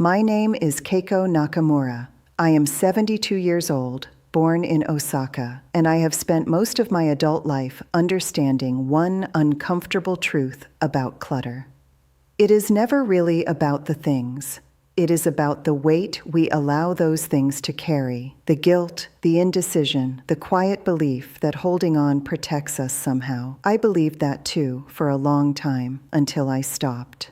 My name is Keiko Nakamura. I am 72 years old, born in Osaka, and I have spent most of my adult life understanding one uncomfortable truth about clutter. It is never really about the things. It is about the weight we allow those things to carry, the guilt, the indecision, the quiet belief that holding on protects us somehow. I believed that too for a long time, until I stopped.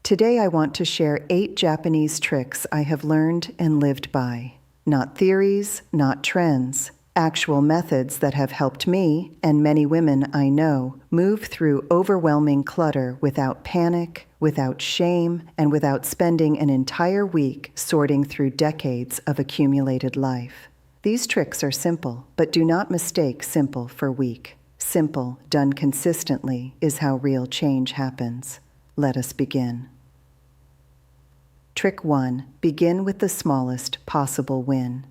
Today I want to share 8 Japanese tricks I have learned and lived by. Not theories, not trends. Actual methods that have helped me, and many women I know, move through overwhelming clutter without panic, without shame, and without spending an entire week sorting through decades of accumulated life. These tricks are simple, but do not mistake simple for weak. Simple, done consistently, is how real change happens. Let us begin. Trick 1. Begin with the smallest possible win.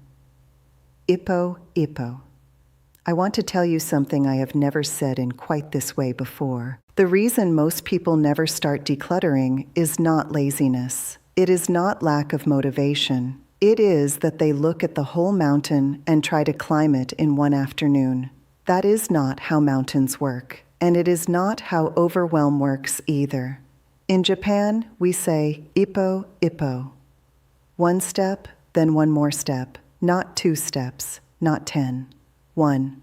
Ippo, ippo. I want to tell you something I have never said in quite this way before. The reason most people never start decluttering is not laziness. It is not lack of motivation. It is that they look at the whole mountain and try to climb it in one afternoon. That is not how mountains work, and it is not how overwhelm works either. In Japan, we say ippo, ippo. One step, then one more step. Not 2 steps, not 10. 1.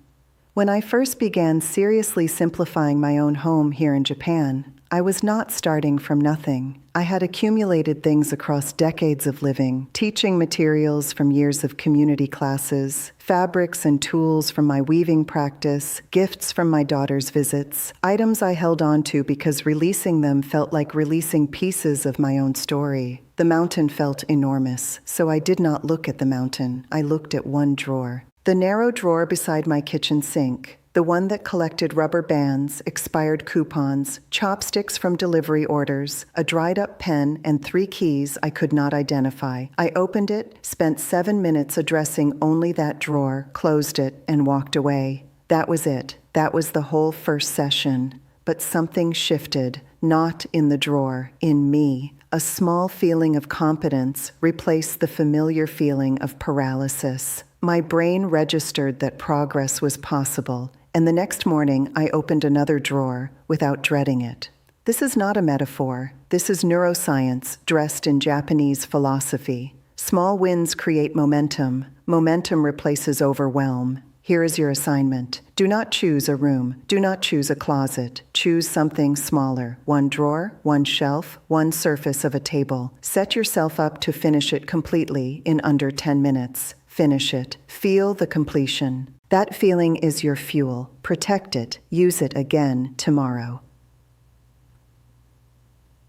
When I first began seriously simplifying my own home here in Japan, I was not starting from nothing. I had accumulated things across decades of living, teaching materials from years of community classes, fabrics and tools from my weaving practice, gifts from my daughter's visits, items I held on to because releasing them felt like releasing pieces of my own story. The mountain felt enormous, so I did not look at the mountain. I looked at one drawer. The narrow drawer beside my kitchen sink, the one that collected rubber bands, expired coupons, chopsticks from delivery orders, a dried-up pen, and 3 keys I could not identify. I opened it, spent 7 minutes addressing only that drawer, closed it, and walked away. That was it. That was the whole first session. But something shifted, not in the drawer, in me. A small feeling of competence replaced the familiar feeling of paralysis. My brain registered that progress was possible, and the next morning I opened another drawer without dreading it. This is not a metaphor. This is neuroscience dressed in Japanese philosophy. Small wins create momentum. Momentum replaces overwhelm. Here is your assignment. Do not choose a room. Do not choose a closet. Choose something smaller. 1 drawer, 1 shelf, 1 surface of a table. Set yourself up to finish it completely in under 10 minutes. Finish it. Feel the completion. That feeling is your fuel. Protect it. Use it again tomorrow.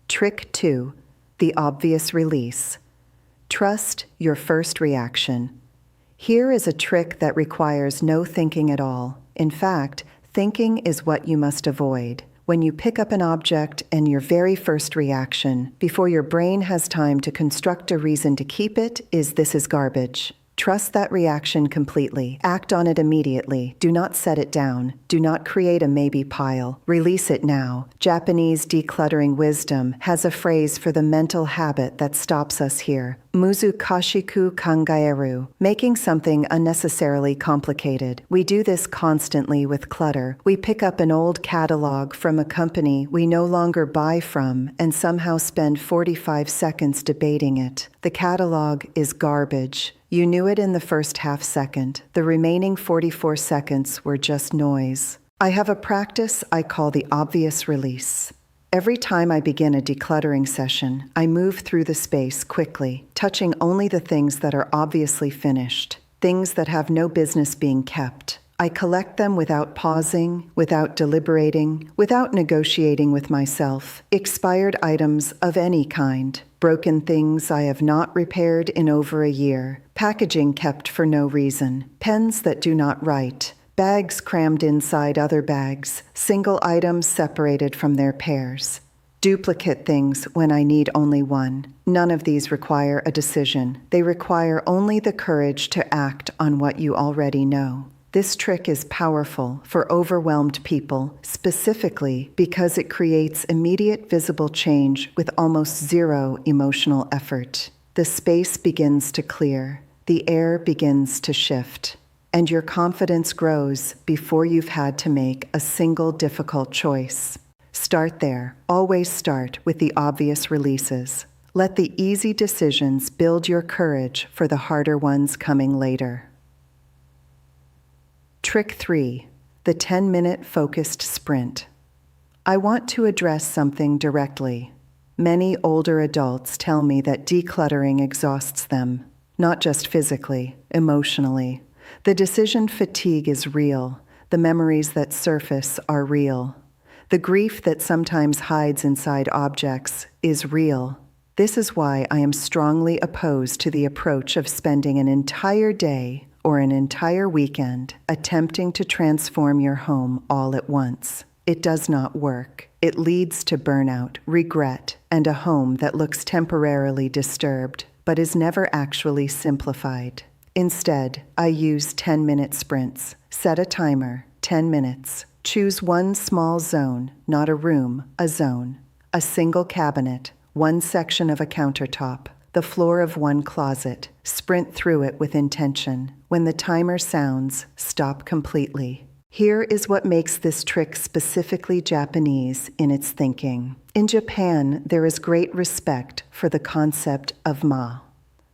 Trick 2. The obvious release. Trust your first reaction. Here is a trick that requires no thinking at all. In fact, thinking is what you must avoid. When you pick up an object and your very first reaction, before your brain has time to construct a reason to keep it, is "this is garbage." Trust that reaction completely. Act on it immediately. Do not set it down. Do not create a maybe pile. Release it now. Japanese decluttering wisdom has a phrase for the mental habit that stops us here. Muzukashiku kangaeru, making something unnecessarily complicated. We do this constantly with clutter. We pick up an old catalog from a company we no longer buy from and somehow spend 45 seconds debating it. The catalog is garbage. You knew it in the first half second. The remaining 44 seconds were just noise. I have a practice I call the obvious release. Every time I begin a decluttering session, I move through the space quickly, touching only the things that are obviously finished, things that have no business being kept. I collect them without pausing, without deliberating, without negotiating with myself. Expired items of any kind. Broken things I have not repaired in over a year. Packaging kept for no reason. Pens that do not write. Bags crammed inside other bags. Single items separated from their pairs. Duplicate things when I need only one. None of these require a decision. They require only the courage to act on what you already know. This trick is powerful for overwhelmed people, specifically because it creates immediate visible change with almost zero emotional effort. the space begins to clear, the air begins to shift, and your confidence grows before you've had to make a single difficult choice. Start there. Always start with the obvious releases. Let the easy decisions build your courage for the harder ones coming later. Trick 3. The 10-minute focused sprint. I want to address something directly. Many older adults tell me that decluttering exhausts them, not just physically, emotionally. The decision fatigue is real. The memories that surface are real. The grief that sometimes hides inside objects is real. This is why I am strongly opposed to the approach of spending an entire day or an entire weekend attempting to transform your home all at once. It does not work. It leads to burnout, regret, and a home that looks temporarily disturbed, but is never actually simplified. Instead, I use 10-minute sprints. Set a timer, 10 minutes. Choose one small zone, not a room, a zone. A single cabinet, one section of a countertop, the floor of one closet. Sprint through it with intention. When the timer sounds, stop completely. Here is what makes this trick specifically Japanese in its thinking. In Japan, there is great respect for the concept of ma,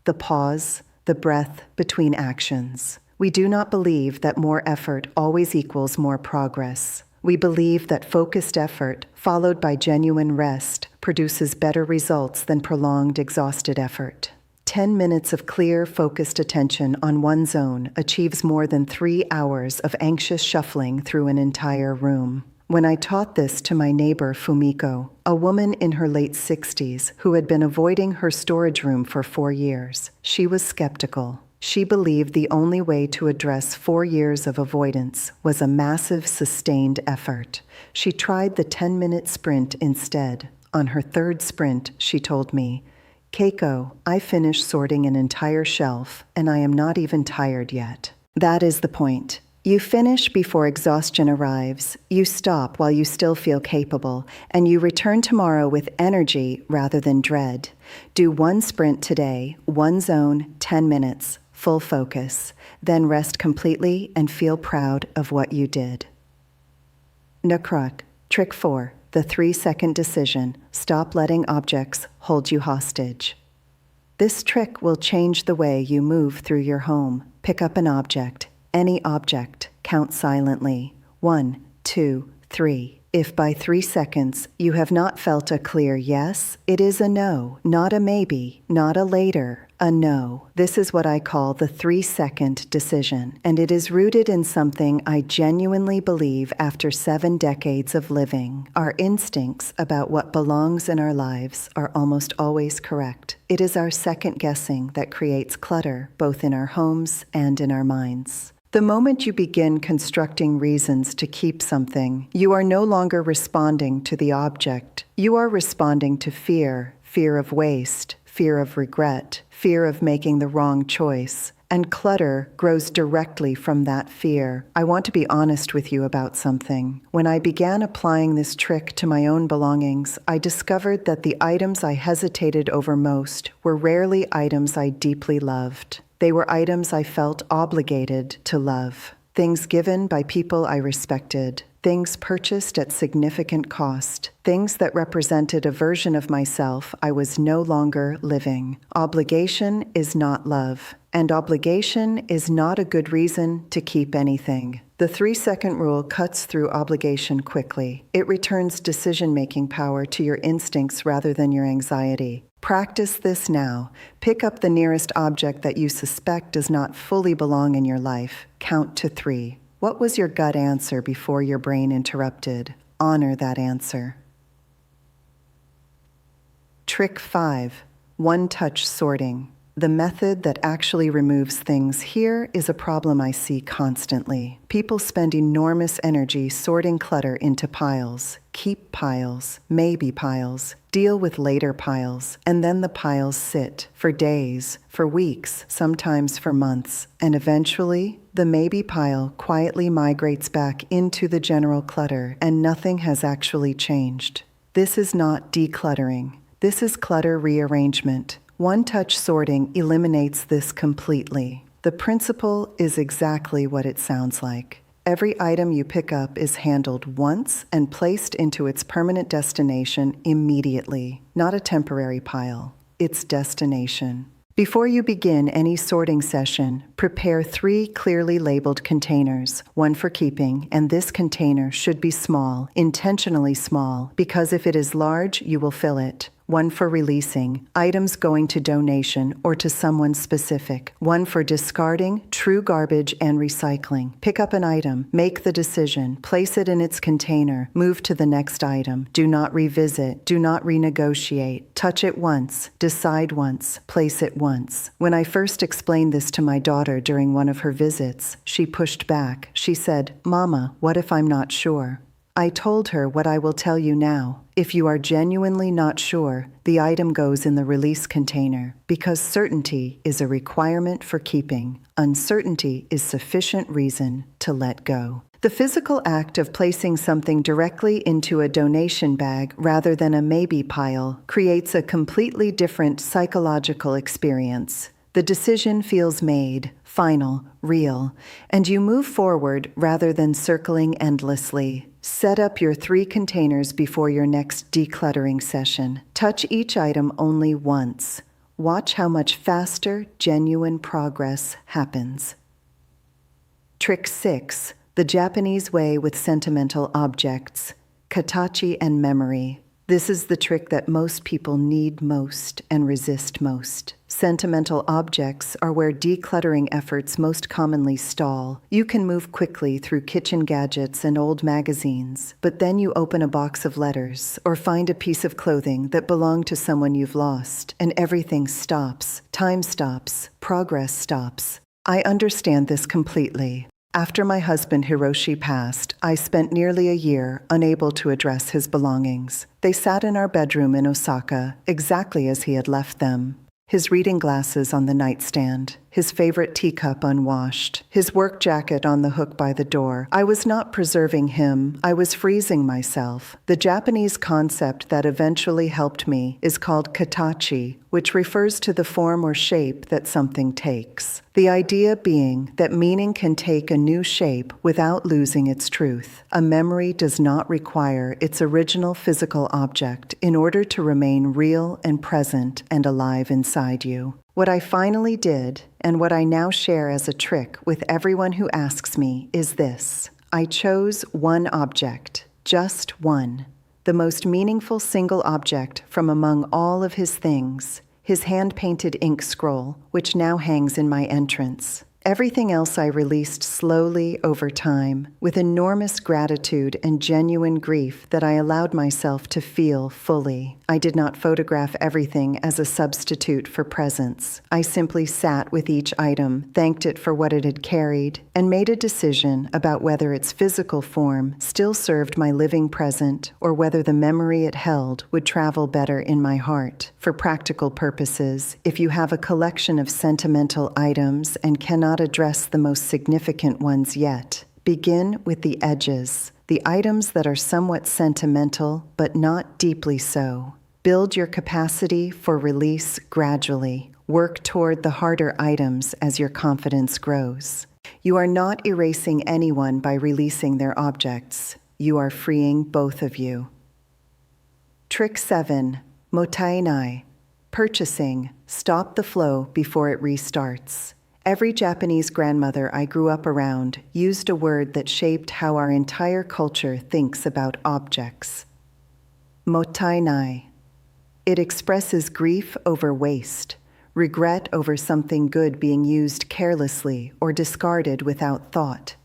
the pause, the breath between actions. We do not believe that more effort always equals more progress. We believe that focused effort, followed by genuine rest, produces better results than prolonged, exhausted effort. 10 minutes of clear, focused attention on one zone achieves more than 3 hours of anxious shuffling through an entire room. When I taught this to my neighbor Fumiko, a woman in her late 60s who had been avoiding her storage room for 4 years, she was skeptical. She believed the only way to address 4 years of avoidance was a massive, sustained effort. She tried the 10-minute sprint instead. On her third sprint, she told me, "Keiko, I finished sorting an entire shelf, and I am not even tired yet." That is the point. You finish before exhaustion arrives, you stop while you still feel capable, and you return tomorrow with energy rather than dread. Do one sprint today, one zone, 10 minutes, full focus, then rest completely and feel proud of what you did. Nakruk, Trick 4, the 3-second decision. Stop letting objects hold you hostage. This trick will change the way you move through your home. Pick up an object. Any object, count silently. 1, 2, 3. If by 3 seconds you have not felt a clear yes, it is a no, not a maybe, not a later, a no. This is what I call the 3-second decision, and it is rooted in something I genuinely believe after 7 decades of living. Our instincts about what belongs in our lives are almost always correct. It is our second guessing that creates clutter, both in our homes and in our minds. The moment you begin constructing reasons to keep something, you are no longer responding to the object. You are responding to fear, fear of waste, fear of regret, fear of making the wrong choice. And clutter grows directly from that fear. I want to be honest with you about something. When I began applying this trick to my own belongings, I discovered that the items I hesitated over most were rarely items I deeply loved. They were items I felt obligated to love. Things given by people I respected. Things purchased at significant cost. Things that represented a version of myself I was no longer living. Obligation is not love, and obligation is not a good reason to keep anything. The 3-second rule cuts through obligation quickly. It returns decision-making power to your instincts rather than your anxiety. Practice this now. Pick up the nearest object that you suspect does not fully belong in your life. Count to 3. What was your gut answer before your brain interrupted? Honor that answer. Trick 5. One-touch sorting. The method that actually removes things here is a problem I see constantly. People spend enormous energy sorting clutter into piles. Keep piles, maybe piles, deal with later piles, and then the piles sit for days, for weeks, sometimes for months, and eventually the maybe pile quietly migrates back into the general clutter and nothing has actually changed. This is not decluttering. This is clutter rearrangement. One-touch sorting eliminates this completely. The principle is exactly what it sounds like. Every item you pick up is handled once and placed into its permanent destination immediately, not a temporary pile. Its destination. Before you begin any sorting session, prepare 3 clearly labeled containers, one for keeping, and this container should be small, intentionally small, because if it is large, you will fill it. One for releasing, items going to donation or to someone specific. One for discarding, true garbage and recycling. Pick up an item, make the decision, place it in its container, move to the next item. Do not revisit, do not renegotiate. Touch it once, decide once, place it once. When I first explained this to my daughter during one of her visits, she pushed back. She said, "Mama, what if I'm not sure?" I told her what I will tell you now. If you are genuinely not sure, the item goes in the release container, because certainty is a requirement for keeping. Uncertainty is sufficient reason to let go. The physical act of placing something directly into a donation bag rather than a maybe pile creates a completely different psychological experience. The decision feels made, final, real, and you move forward rather than circling endlessly. Set up your 3 containers before your next decluttering session. Touch each item only once. Watch how much faster, genuine progress happens. Trick 6. The Japanese way with sentimental objects. Katachi and memory. This is the trick that most people need most and resist most. Sentimental objects are where decluttering efforts most commonly stall. You can move quickly through kitchen gadgets and old magazines, but then you open a box of letters or find a piece of clothing that belonged to someone you've lost, and everything stops. Time stops. Progress stops. I understand this completely. After my husband Hiroshi passed, I spent nearly a year unable to address his belongings. They sat in our bedroom in Osaka, exactly as he had left them. His reading glasses on the nightstand, his favorite teacup unwashed, his work jacket on the hook by the door. I was not preserving him, I was freezing myself. The Japanese concept that eventually helped me is called katachi, which refers to the form or shape that something takes. The idea being that meaning can take a new shape without losing its truth. A memory does not require its original physical object in order to remain real and present and alive inside you. What I finally did, and what I now share as a trick with everyone who asks me, is this. I chose one object, just one, the most meaningful single object from among all of his things, his hand-painted ink scroll, which now hangs in my entrance. Everything else I released slowly over time, with enormous gratitude and genuine grief that I allowed myself to feel fully. I did not photograph everything as a substitute for presence. I simply sat with each item, thanked it for what it had carried, and made a decision about whether its physical form still served my living present or whether the memory it held would travel better in my heart. For practical purposes, if you have a collection of sentimental items and cannot address the most significant ones yet, begin with the edges, the items that are somewhat sentimental but not deeply so. Build your capacity for release gradually. Work toward the harder items as your confidence grows. You are not erasing anyone by releasing their objects. You are freeing both of you. Trick 7. Mottainai. Purchasing. Stop the flow before it restarts. Every Japanese grandmother I grew up around used a word that shaped how our entire culture thinks about objects. Mottainai. It expresses grief over waste, regret over something good being used carelessly or discarded without thought.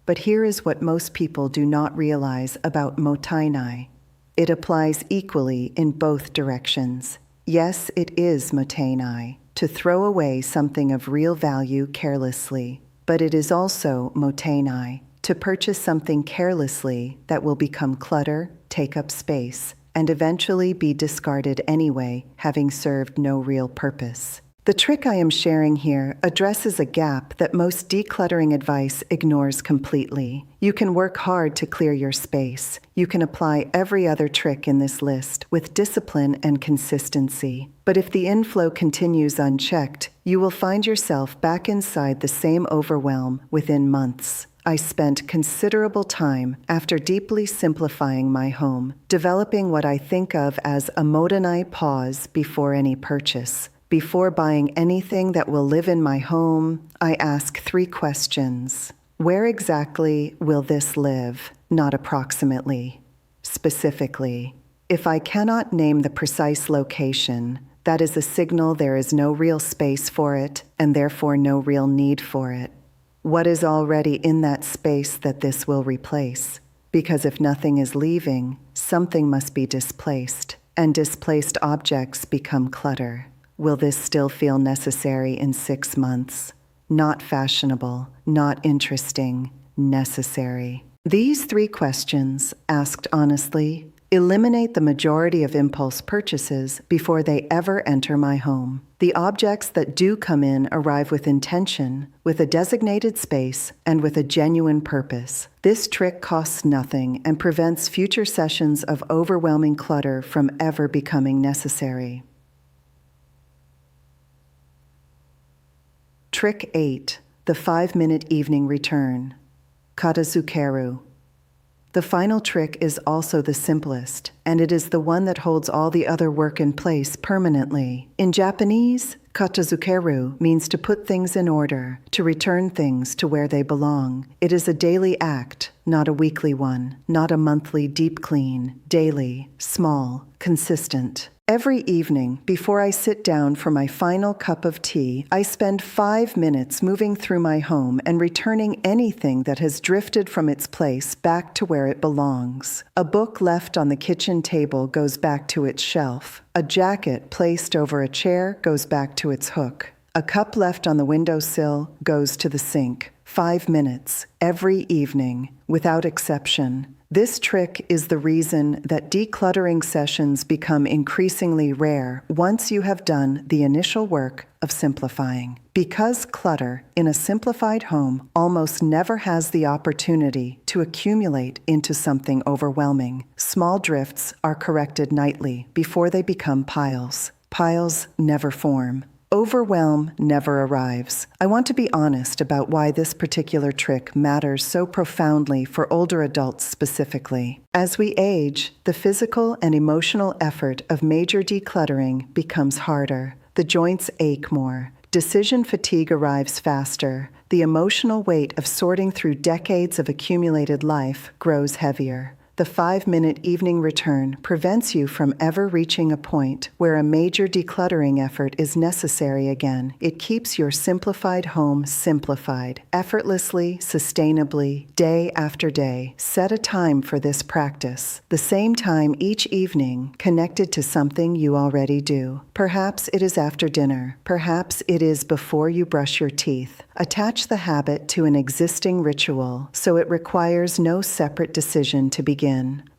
But here is what most people do not realize about mottainai. It applies equally in both directions. Yes, it is mottainai, to throw away something of real value carelessly, but it is also mottainai, to purchase something carelessly that will become clutter, take up space, and eventually be discarded anyway, having served no real purpose. The trick I am sharing here addresses a gap that most decluttering advice ignores completely. You can work hard to clear your space. You can apply every other trick in this list with discipline and consistency. But if the inflow continues unchecked, you will find yourself back inside the same overwhelm within months. I spent considerable time after deeply simplifying my home, developing what I think of as a Modonai pause before any purchase. Before buying anything that will live in my home, I ask 3 questions. Where exactly will this live? Not approximately. Specifically. If I cannot name the precise location, that is a signal there is no real space for it and therefore no real need for it. What is already in that space that this will replace? Because if nothing is leaving, something must be displaced, and displaced objects become clutter. Will this still feel necessary in 6 months? Not fashionable, not interesting, necessary. These 3 questions, asked honestly, eliminate the majority of impulse purchases before they ever enter my home. The objects that do come in arrive with intention, with a designated space, and with a genuine purpose. This trick costs nothing and prevents future sessions of overwhelming clutter from ever becoming necessary. Trick 8, the 5-minute evening return. Katazukeru. The final trick is also the simplest, and it is the one that holds all the other work in place permanently. In Japanese, katazukeru means to put things in order, to return things to where they belong. It is a daily act, not a weekly one, not a monthly deep clean, daily, small, consistent. Every evening, before I sit down for my final cup of tea, I spend 5 minutes moving through my home and returning anything that has drifted from its place back to where it belongs. A book left on the kitchen table goes back to its shelf. A jacket placed over a chair goes back to its hook. A cup left on the windowsill goes to the sink. 5 minutes, every evening, without exception. This trick is the reason that decluttering sessions become increasingly rare once you have done the initial work of simplifying. Because clutter in a simplified home almost never has the opportunity to accumulate into something overwhelming, small drifts are corrected nightly before they become piles. Piles never form. Overwhelm never arrives. I want to be honest about why this particular trick matters so profoundly for older adults specifically. As we age, the physical and emotional effort of major decluttering becomes harder. The joints ache more. Decision fatigue arrives faster. The emotional weight of sorting through decades of accumulated life grows heavier. The 5-minute evening return prevents you from ever reaching a point where a major decluttering effort is necessary again. It keeps your simplified home simplified, effortlessly, sustainably, day after day. Set a time for this practice. The same time each evening, connected to something you already do. Perhaps it is after dinner. Perhaps it is before you brush your teeth. Attach the habit to an existing ritual so it requires no separate decision to begin.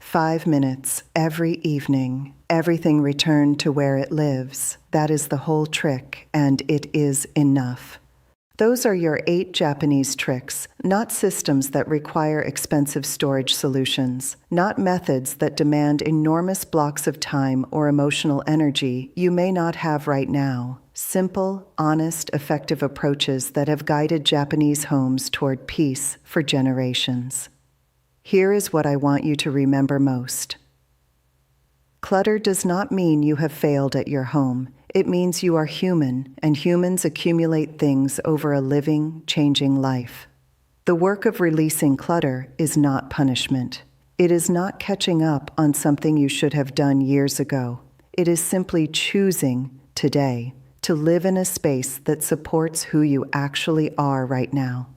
5 minutes every evening. Everything returned to where it lives. That is the whole trick, and it is enough. Those are your 8 Japanese tricks, not systems that require expensive storage solutions, not methods that demand enormous blocks of time or emotional energy you may not have right now. Simple, honest, effective approaches that have guided Japanese homes toward peace for generations. Here is what I want you to remember most. Clutter does not mean you have failed at your home. It means you are human, and humans accumulate things over a living, changing life. The work of releasing clutter is not punishment. It is not catching up on something you should have done years ago. It is simply choosing today to live in a space that supports who you actually are right now.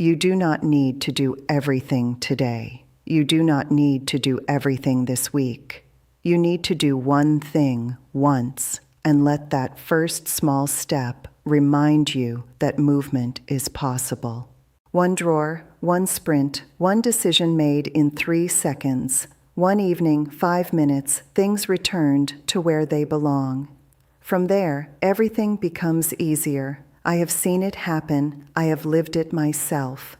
You do not need to do everything today. You do not need to do everything this week. You need to do one thing once and let that first small step remind you that movement is possible. One drawer, one sprint, one decision made in 3 seconds. One evening, 5 minutes, things returned to where they belong. From there, everything becomes easier. I have seen it happen. I have lived it myself.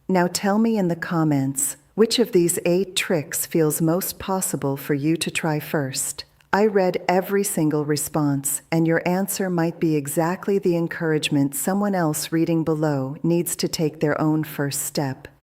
Now tell me in the comments, which of these 8 tricks feels most possible for you to try first? I read every single response, and your answer might be exactly the encouragement someone else reading below needs to take their own first step.